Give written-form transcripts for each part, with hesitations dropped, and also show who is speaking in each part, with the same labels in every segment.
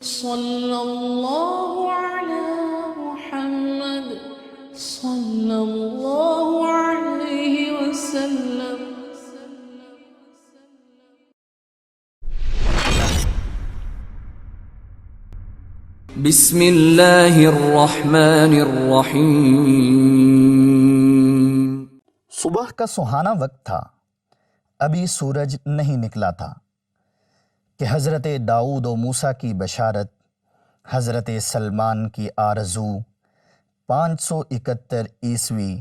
Speaker 1: صلی اللہ علی محمد صلی اللہ علیہ وسلم۔
Speaker 2: بسم اللہ الرحمن الرحیم۔
Speaker 3: صبح کا سہانا وقت تھا، ابھی سورج نہیں نکلا تھا کہ حضرت داؤد و موسیٰ کی بشارت، حضرت سلمان کی آرزو، 571 عیسوی،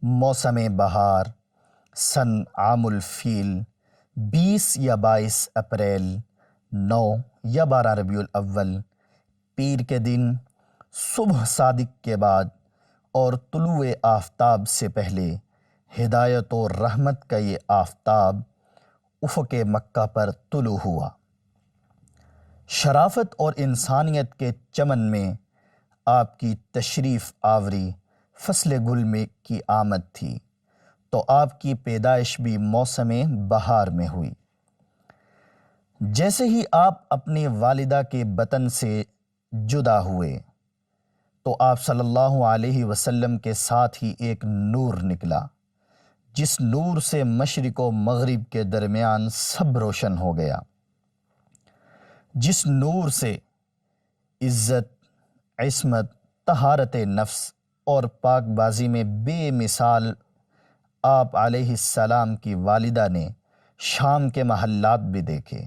Speaker 3: موسم بہار، سن عام الفیل، 20 یا 22 اپریل، 9 یا 12 ربیع الاول، پیر کے دن، صبح صادق کے بعد اور طلوع آفتاب سے پہلے، ہدایت و رحمت کا یہ آفتاب افق مکہ پر طلوع ہوا۔ شرافت اور انسانیت کے چمن میں آپ کی تشریف آوری فصل گل میں کی آمد تھی، تو آپ کی پیدائش بھی موسم بہار میں ہوئی۔ جیسے ہی آپ اپنی والدہ کے بطن سے جدا ہوئے تو آپ صلی اللہ علیہ وسلم کے ساتھ ہی ایک نور نکلا، جس نور سے مشرق و مغرب کے درمیان سب روشن ہو گیا، جس نور سے عزت، عصمت، طہارت نفس اور پاک بازی میں بے مثال آپ علیہ السلام کی والدہ نے شام کے محلات بھی دیکھے،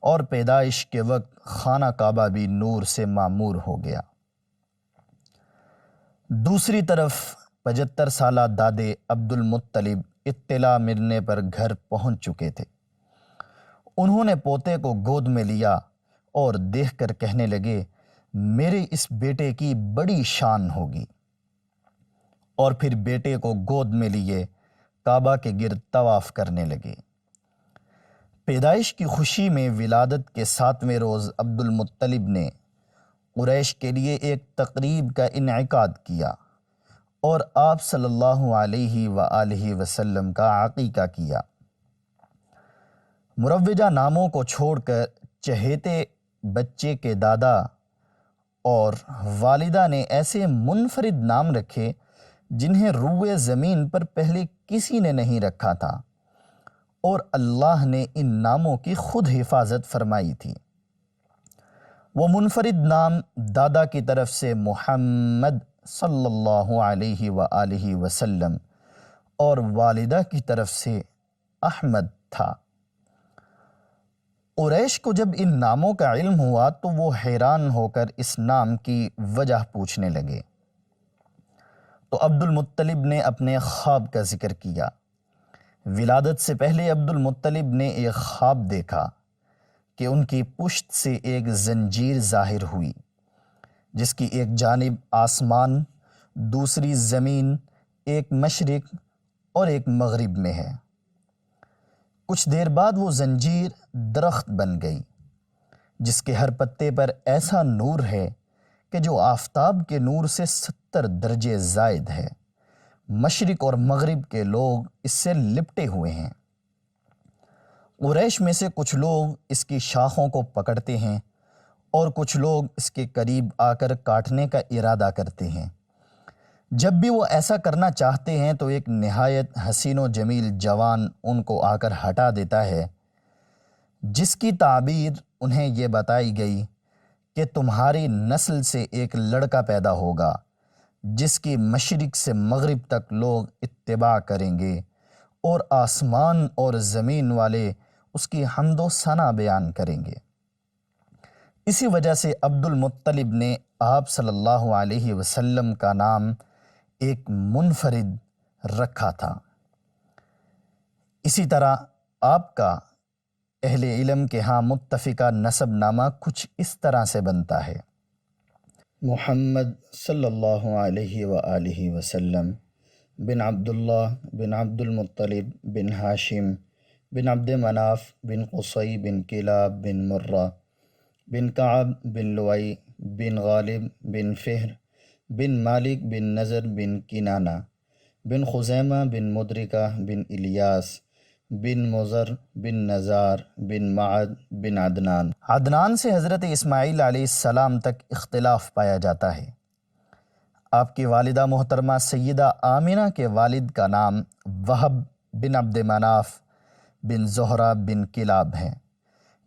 Speaker 3: اور پیدائش کے وقت خانہ کعبہ بھی نور سے معمور ہو گیا۔ دوسری طرف 75 سالہ دادے عبد المطلب اطلاع ملنے پر گھر پہنچ چکے تھے۔ انہوں نے پوتے کو گود میں لیا اور دیکھ کر کہنے لگے، میرے اس بیٹے کی بڑی شان ہوگی، اور پھر بیٹے کو گود میں لیے کعبہ کے گرد طواف کرنے لگے۔ پیدائش کی خوشی میں ولادت کے 7ویں روز عبد المطلب نے قریش کے لیے ایک تقریب کا انعقاد کیا اور آپ صلی اللہ علیہ وآلہ وسلم کا عقیقہ کیا۔ مروجہ ناموں کو چھوڑ کر چہیتے بچے کے دادا اور والدہ نے ایسے منفرد نام رکھے جنہیں روئے زمین پر پہلے کسی نے نہیں رکھا تھا، اور اللہ نے ان ناموں کی خود حفاظت فرمائی تھی۔ وہ منفرد نام دادا کی طرف سے محمد صلی اللہ علیہ وآلہ وسلم اور والدہ کی طرف سے احمد تھا۔ قریش کو جب ان ناموں کا علم ہوا تو وہ حیران ہو کر اس نام کی وجہ پوچھنے لگے، تو عبد المطلب نے اپنے خواب کا ذکر کیا۔ ولادت سے پہلے عبد المطلب نے ایک خواب دیکھا کہ ان کی پشت سے ایک زنجیر ظاہر ہوئی، جس کی ایک جانب آسمان، دوسری زمین، ایک مشرق اور ایک مغرب میں ہے۔ کچھ دیر بعد وہ زنجیر درخت بن گئی، جس کے ہر پتے پر ایسا نور ہے کہ جو آفتاب کے نور سے 70 درجے زائد ہے۔ مشرق اور مغرب کے لوگ اس سے لپٹے ہوئے ہیں۔ قریش میں سے کچھ لوگ اس کی شاخوں کو پکڑتے ہیں اور کچھ لوگ اس کے قریب آ کر کاٹنے کا ارادہ کرتے ہیں۔ جب بھی وہ ایسا کرنا چاہتے ہیں تو ایک نہایت حسین و جمیل جوان ان کو آ کر ہٹا دیتا ہے، جس کی تعبیر انہیں یہ بتائی گئی کہ تمہاری نسل سے ایک لڑکا پیدا ہوگا جس کی مشرق سے مغرب تک لوگ اتباع کریں گے، اور آسمان اور زمین والے اس کی حمد و ثنا بیان کریں گے۔ اسی وجہ سے عبد المطلب نے آپ صلی اللہ علیہ وسلم کا نام ایک منفرد رکھا تھا۔ اسی طرح آپ کا اہل علم کے ہاں متفقہ نسب نامہ کچھ اس طرح سے بنتا ہے: محمد صلی اللہ علیہ وآلہ وسلم بن عبداللہ بن عبد المطلب بن ہاشم بن عبد مناف بن قصی بن کلاب بن مرہ بن کعب بن لؤی بن غالب بن فہر بن مالک بن نضر بن کنانہ بن خزیمہ بن مدرکہ بن الیاس بن مضر بن نزار بن معد بن عدنان۔ عدنان سے حضرت اسماعیل علیہ السلام تک اختلاف پایا جاتا ہے۔ آپ کی والدہ محترمہ سیدہ آمنہ کے والد کا نام وہب بن عبد مناف بن زہرہ بن کلاب ہے۔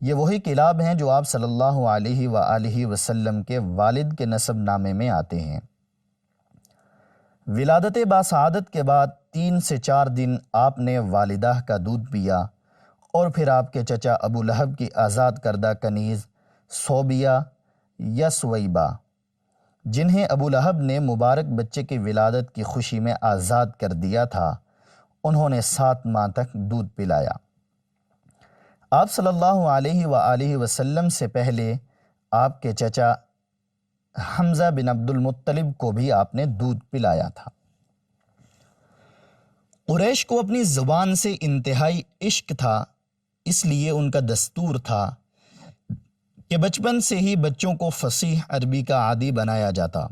Speaker 3: یہ وہی کلاب ہیں جو آپ صلی اللہ علیہ وآلہ وسلم کے والد کے نسب نامے میں آتے ہیں۔ ولادت باسعادت کے بعد 3 سے 4 دن آپ نے والدہ کا دودھ پیا اور پھر آپ کے چچا ابو لہب کی آزاد کردہ کنیز صوبیہ یا سویبہ، جنہیں ابو لہب نے مبارک بچے کی ولادت کی خوشی میں آزاد کر دیا تھا، انہوں نے 7 ماہ تک دودھ پلایا۔ آپ صلی اللہ علیہ وآلہ وسلم سے پہلے آپ کے چچا حمزہ بن عبد المطلب کو بھی آپ نے دودھ پلایا تھا۔ قریش کو اپنی زبان سے انتہائی عشق تھا، اس لیے ان کا دستور تھا کہ بچپن سے ہی بچوں کو فصیح عربی کا عادی بنایا جاتا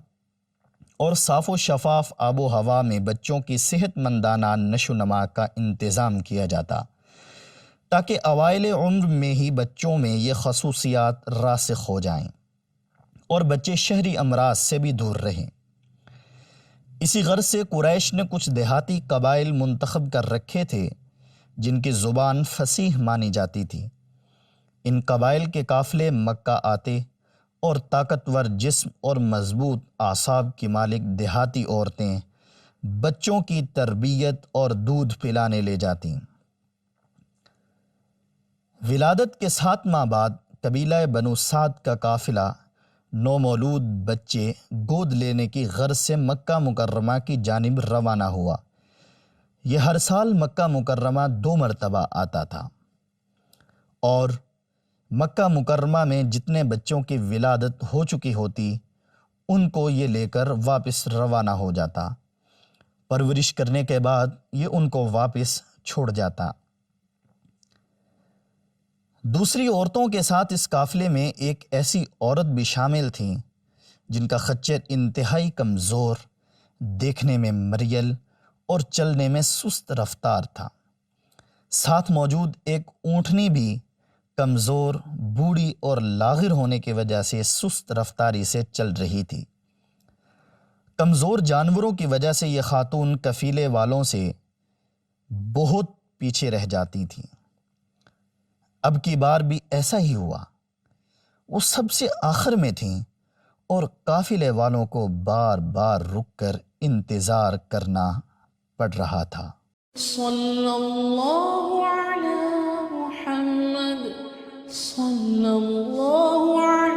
Speaker 3: اور صاف و شفاف آب و ہوا میں بچوں کی صحت مندانہ نشو و نما کا انتظام کیا جاتا تاکہ اوائل عمر میں ہی بچوں میں یہ خصوصیات راسخ ہو جائیں اور بچے شہری امراض سے بھی دور رہیں۔ اسی غرض سے قریش نے کچھ دیہاتی قبائل منتخب کر رکھے تھے جن کی زبان فصیح مانی جاتی تھی۔ ان قبائل کے قافلے مکہ آتے اور طاقتور جسم اور مضبوط اعصاب کی مالک دیہاتی عورتیں بچوں کی تربیت اور دودھ پلانے لے جاتیں۔ ولادت کے 7 ماہ بعد قبیلہ بنو سعد کا قافلہ نومولود بچے گود لینے کی غرض سے مکہ مکرمہ کی جانب روانہ ہوا۔ یہ ہر سال مکہ مکرمہ 2 مرتبہ آتا تھا اور مکہ مکرمہ میں جتنے بچوں کی ولادت ہو چکی ہوتی ان کو یہ لے کر واپس روانہ ہو جاتا۔ پرورش کرنے کے بعد یہ ان کو واپس چھوڑ جاتا۔ دوسری عورتوں کے ساتھ اس قافلے میں ایک ایسی عورت بھی شامل تھیں جن کا خچر انتہائی کمزور، دیکھنے میں مریل اور چلنے میں سست رفتار تھا۔ ساتھ موجود ایک اونٹنی بھی کمزور، بوڑھی اور لاغر ہونے کی وجہ سے سست رفتاری سے چل رہی تھی۔ کمزور جانوروں کی وجہ سے یہ خاتون قفیلے والوں سے بہت پیچھے رہ جاتی تھیں۔ اب کی بار بھی ایسا ہی ہوا۔ وہ سب سے آخر میں تھیں اور قافلے والوں کو بار بار رک کر انتظار کرنا پڑ رہا تھا۔
Speaker 1: صلی اللہ علی محمد صلی اللہ